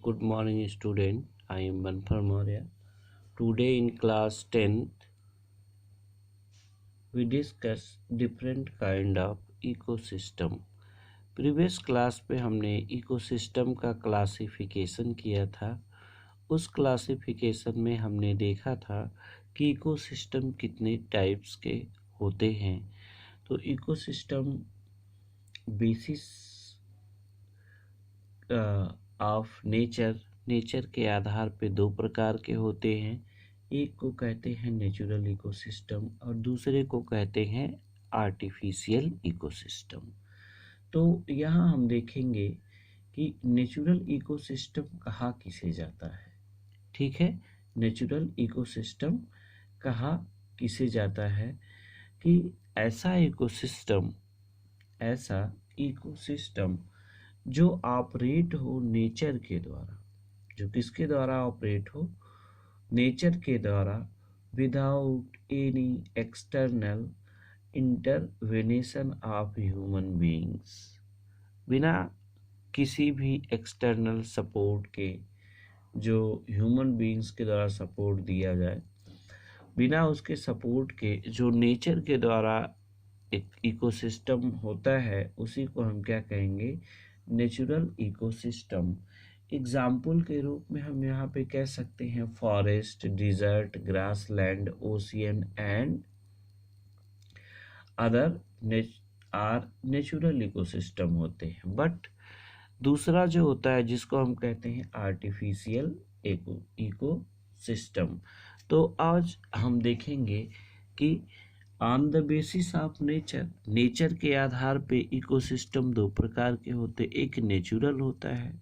Good morning, student. I am Banfar Maurya. Today in class 10th, we discuss different kind of ecosystem. Previous class पे हमने ecosystem का classification किया था। उस classification में हमने देखा था कि इकोसिस्टम कितने टाइप्स के होते हैं। तो इकोसिस्टम बेसिस ऑफ नेचर के आधार पे दो प्रकार के होते हैं। एक को कहते हैं नेचुरल इकोसिस्टम और दूसरे को कहते हैं आर्टिफिशियल इकोसिस्टम। तो यहाँ हम देखेंगे कि नेचुरल इकोसिस्टम कहा किसे जाता है। ठीक है, नेचुरल इकोसिस्टम कहा किसे जाता है कि ऐसा इकोसिस्टम जो ऑपरेट हो नेचर के द्वारा, जो किसके द्वारा ऑपरेट हो, नेचर के द्वारा, without any external intervention of human beings, बिना किसी भी एक्सटर्नल सपोर्ट के, जो ह्यूमन बीइंग्स के द्वारा सपोर्ट दिया जाए, बिना उसके सपोर्ट के जो नेचर के द्वारा एक इकोसिस्टम होता है, उसी को हम क्या कहेंगे, नेचुरल इकोसिस्टम। एग्जाम्पल के रूप में हम यहाँ पे कह सकते हैं forest, desert, grassland, ocean and other are natural ecosystem होते हैं। बट दूसरा जो होता है जिसको हम कहते हैं आर्टिफिशियल इकोसिस्टम। तो आज हम देखेंगे कि on the basis of nature के आधार पे इकोसिस्टम दो प्रकार के होते। एक नेचुरल होता है,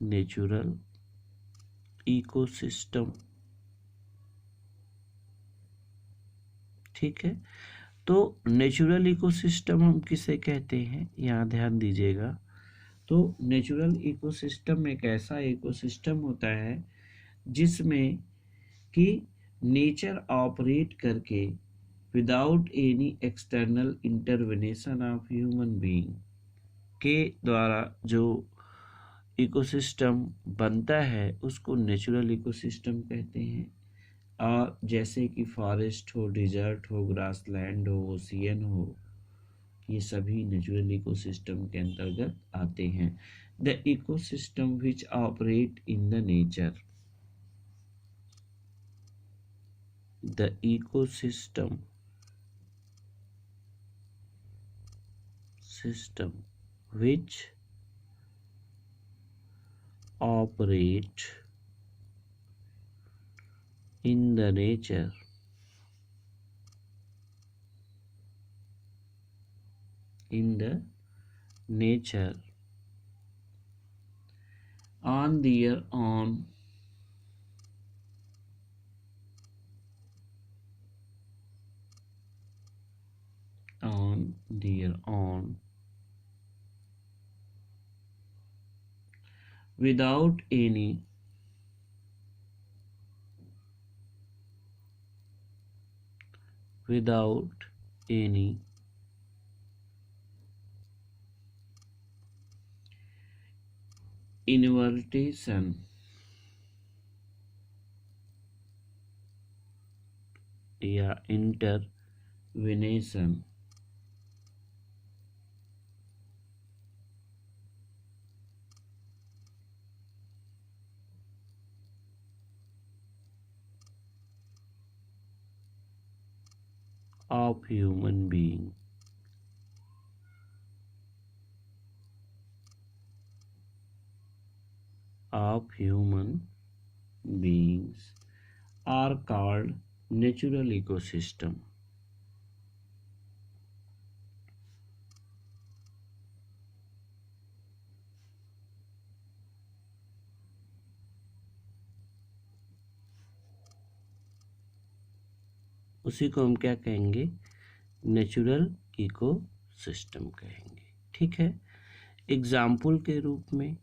नेचुरल इकोसिस्टम। ठीक है, तो नेचुरल इकोसिस्टम हम किसे कहते हैं, यहाँ ध्यान दीजिएगा। तो नेचुरल इकोसिस्टम एक ऐसा इकोसिस्टम होता है जिसमें कि नेचर ऑपरेट करके without any external intervention of human being के द्वारा जो इकोसिस्टम बनता है उसको नेचुरल इकोसिस्टम कहते हैं। और जैसे कि फॉरेस्ट हो, डिजर्ट हो, ग्रासलैंड हो, ओशियन हो, ये सभी नेचुरल इकोसिस्टम के अंतर्गत आते हैं। The ecosystem which operate in the nature, the ecosystem which operate in the nature on their own without any inversion या intervention of human being are called natural ecosystem। उसी को हम क्या कहेंगे, नेचुरल इकोसिस्टम कहेंगे। ठीक है, एग्जाम्पल के रूप में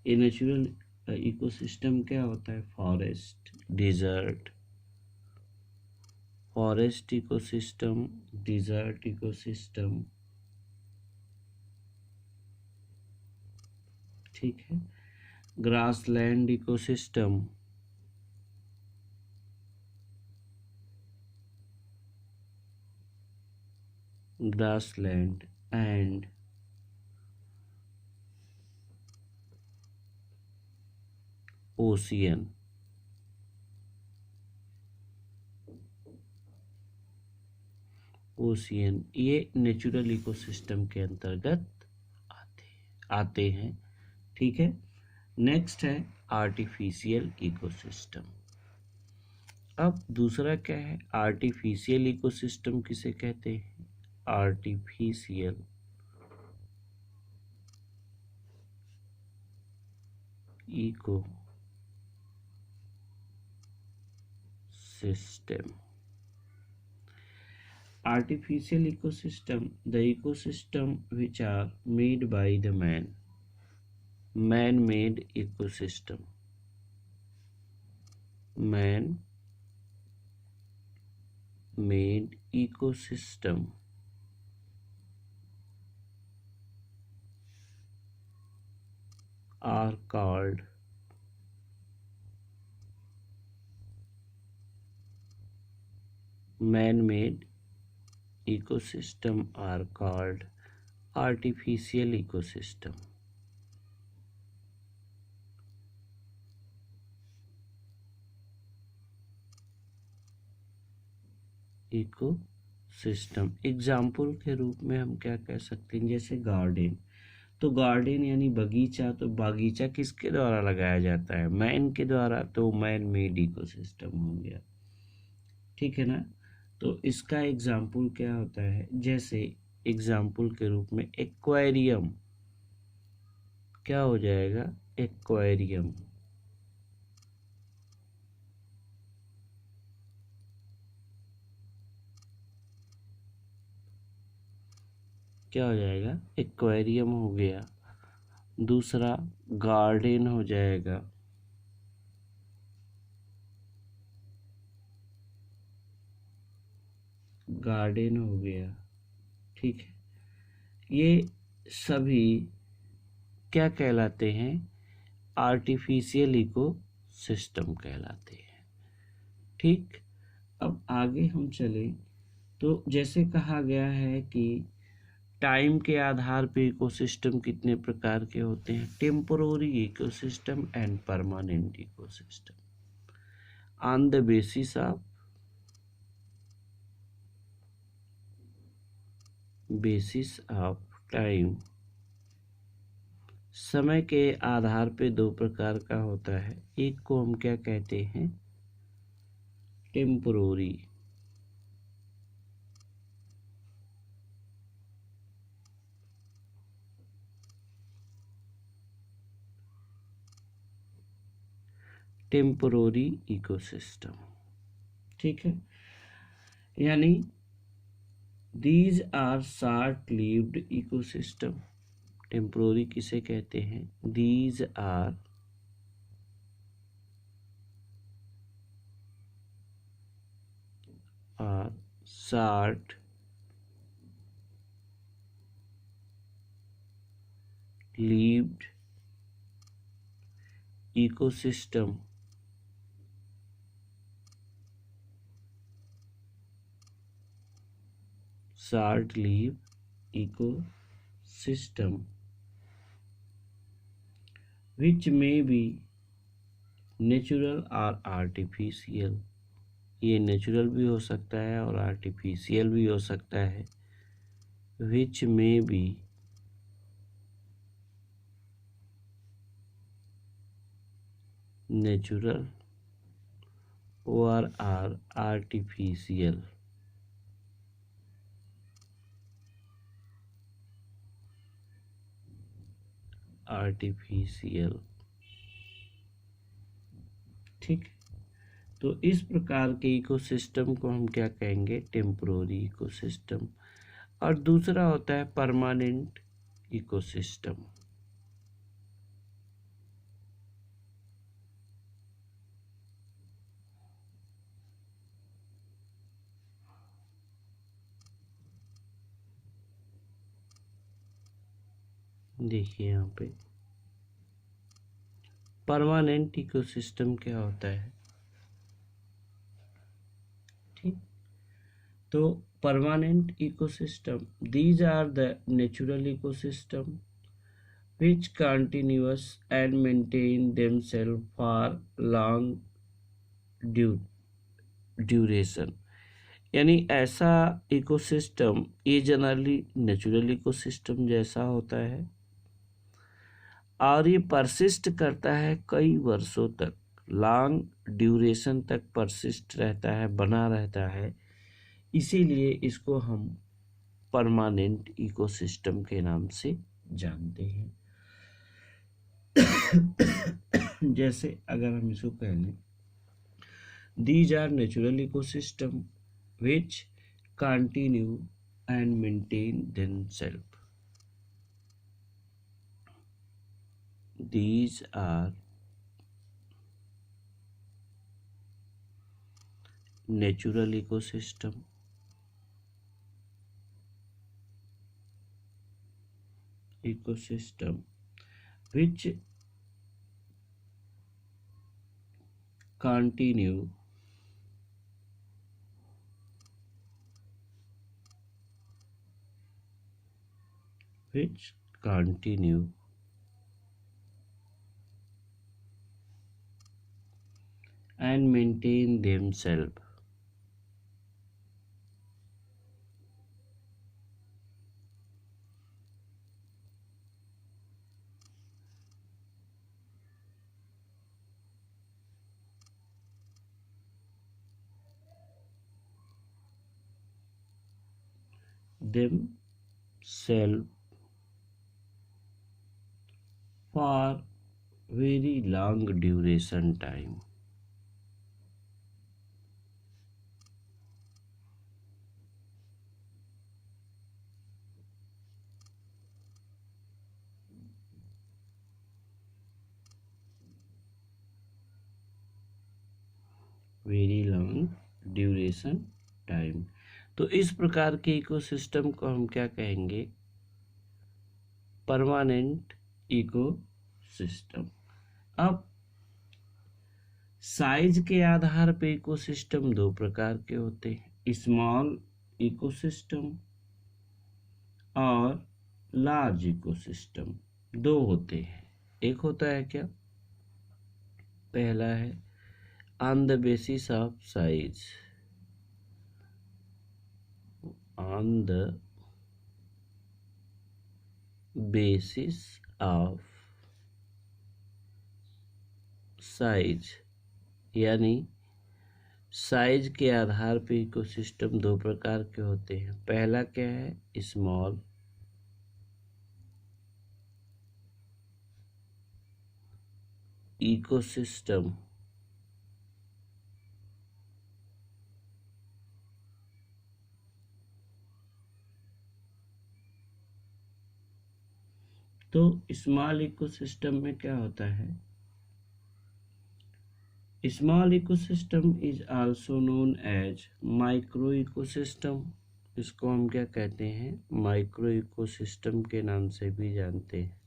ये नेचुरल इकोसिस्टम क्या होता है, forest, desert, forest ecosystem, desert ecosystem, ठीक है। Grassland ecosystem, grassland and ocean, ocean ये नेचुरल इकोसिस्टम के अंतर्गत आते हैं। ठीक है। नेक्स्ट है आर्टिफिशियल इकोसिस्टम। अब दूसरा क्या है, आर्टिफिशियल इकोसिस्टम किसे कहते हैं? Artificial eco system. Artificial ecosystem, the ecosystem which are made by the man-made ecosystem, man-made ecosystem are called man-made ecosystem are called artificial ecosystem. Ecosystem example के रूप में हम क्या कह सकते हैं, जैसे गार्डन, तो गार्डन यानी बगीचा, तो बगीचा किसके द्वारा लगाया जाता है? मैन के द्वारा, तो मैन मेड इकोसिस्टम हो गया। ठीक है ना। तो इसका एग्जाम्पल क्या होता है, जैसे एग्जाम्पल के रूप में एक्वेरियम, क्या हो जाएगा? एक्वेरियम, क्या हो जाएगा? एक्वेरियम हो गया। दूसरा गार्डन हो जाएगा, गार्डन हो गया। ठीक है। ये सभी क्या कहलाते हैं? आर्टिफिशियल इको सिस्टम कहलाते हैं। ठीक। अब आगे हम चले तो जैसे कहा गया है कि टाइम के आधार पे इकोसिस्टम कितने प्रकार के होते हैं? Temporary ecosystem and permanent ecosystem. On the basis of time, समय के आधार पे दो प्रकार का होता है। एक को हम क्या कहते हैं? Temporary, temporary ecosystem. ठीक है। यानी these are short lived ecosystem. Temporary किसे कहते हैं? These are short lived ecosystem which may be natural or artificial। ये नेचुरल भी हो सकता है और आर्टिफिशियल भी हो सकता है। which may be natural or are artificial। Artificial. ठीक। तो इस प्रकार के इकोसिस्टम को हम क्या कहेंगे? Temporary ecosystem. और दूसरा होता है परमानेंट इकोसिस्टम। देखिए यहाँ पे परमानेंट इकोसिस्टम क्या होता है? ठीक, तो permanent ecosystem, these are the natural ecosystem which continuous and maintain themselves for long duration। यानी ऐसा इकोसिस्टम, ये जनरली नेचुरल इकोसिस्टम जैसा होता है और ये परसिस्ट करता है कई वर्षों तक, लॉन्ग ड्यूरेशन तक परसिस्ट रहता है, बना रहता है, इसीलिए इसको हम परमानेंट इकोसिस्टम के नाम से जानते हैं। जैसे अगर हम इसको कह लें, these are natural ecosystem which continue and maintain themselves। These are natural ecosystem which continue and maintain themselves। themselves for very long duration time। Very long duration time. तो इस प्रकार के इकोसिस्टम को हम क्या कहेंगे? Permanent ecosystem. अब size के आधार पे इकोसिस्टम दो प्रकार के होते हैं, स्मॉल इकोसिस्टम और लार्ज इकोसिस्टम, दो होते हैं। एक होता है क्या? पहला है on the basis of size, on the basis of size, यानी साइज के आधार पे इकोसिस्टम दो प्रकार के होते हैं। पहला क्या है? स्मॉल इकोसिस्टम, तो स्मॉल इकोसिस्टम में क्या होता है? Small ecosystem is also known as micro ecosystem. इसको हम क्या कहते हैं? माइक्रो इकोसिस्टम के नाम से भी जानते हैं।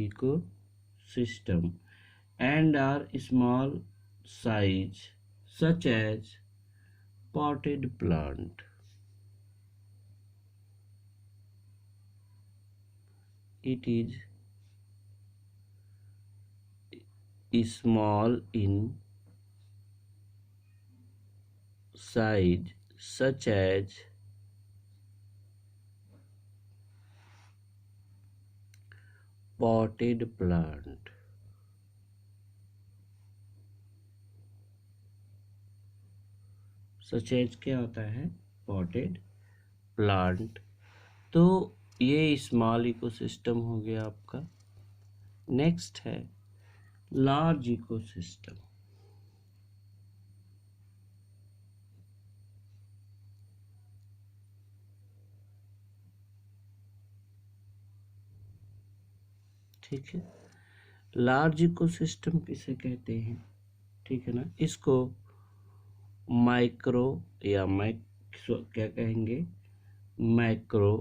Ecosystem and are small size such as potted plant। It is small in size such as potted plant। Such as क्या होता है? Potted plant. तो ये स्मॉल इकोसिस्टम हो गया आपका। नेक्स्ट है लार्ज इकोसिस्टम। ठीक है, लार्ज इकोसिस्टम किसे कहते हैं? ठीक है ना, इसको माइक्रो या क्या कहेंगे? Macro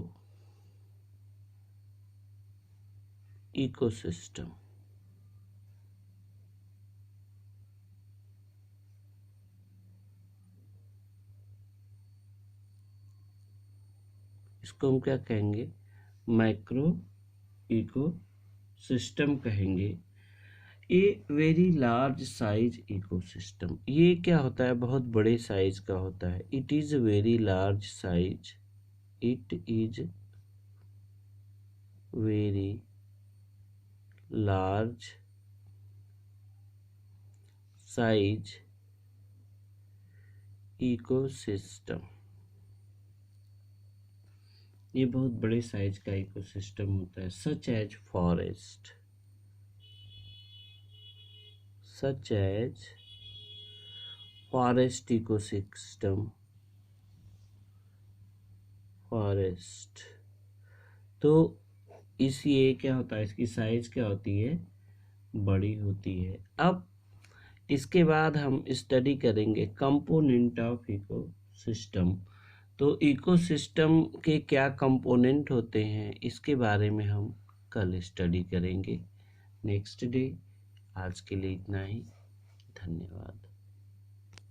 ecosystem. इसको हम क्या कहेंगे? मैक्रो इकोसिस्टम कहेंगे। A very large size ecosystem, ये क्या होता है? बहुत बड़े साइज का होता है। It is very large size, it is very large size ecosystem, ये बहुत बड़े साइज का इकोसिस्टम होता है। Such as forest, such as forest ecosystem, forest. तो इस ये क्या होता है? इसकी साइज क्या होती है? बड़ी होती है। अब इसके बाद हम स्टडी करेंगे कंपोनेंट ऑफ इकोसिस्टम। तो इकोसिस्टम के क्या कंपोनेंट होते हैं, इसके बारे में हम कल स्टडी करेंगे नेक्स्ट डे। आज के लिए इतना ही, धन्यवाद।